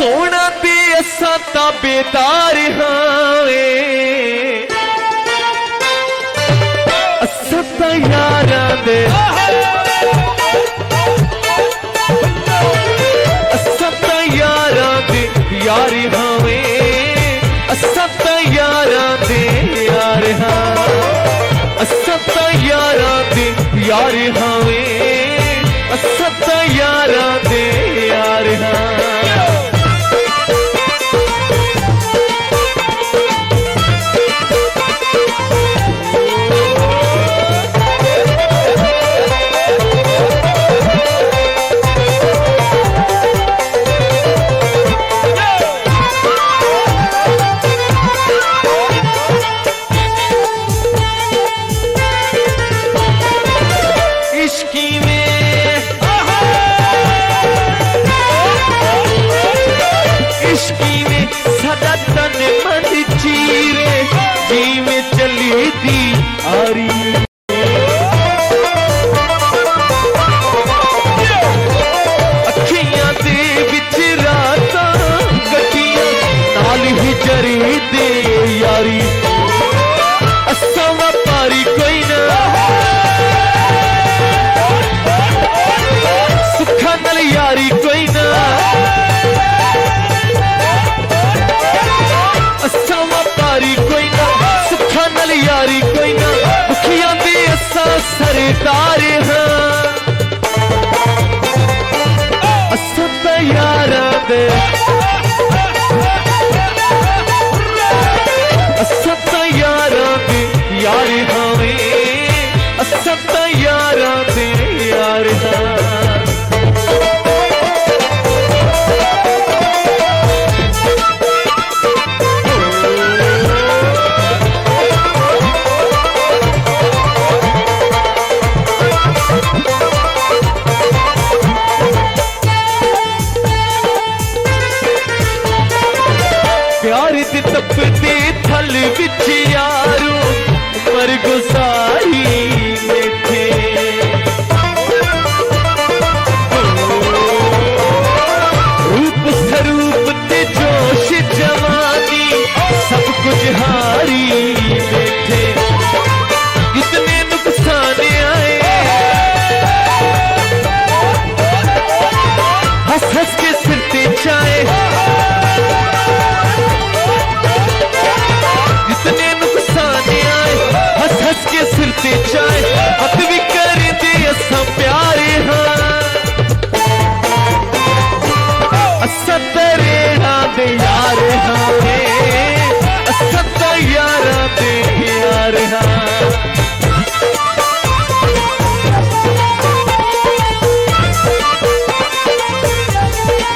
सोना ते असा ताबेदार हावे असा ता यारां दे असा ता यारां दे यार हावे असा ता यारां दे यार हां असा ता यारां दे यार हावे असा ता यारां दे यार हां सरदार हाँ असा ता यारां दे असा ता यारां दे यार हावे असा ता यारां दे यार हां प्यार दे तपदे थल विच यारो उमर गुजारी बैठे रूप स्वरूप ते जोश जवानी सब कुछ हारी बैठे कितने नुकसान आए हंस हंस के सिर ते चाहे कितने नुकसान आए हंस हंस के सिर ते चाहे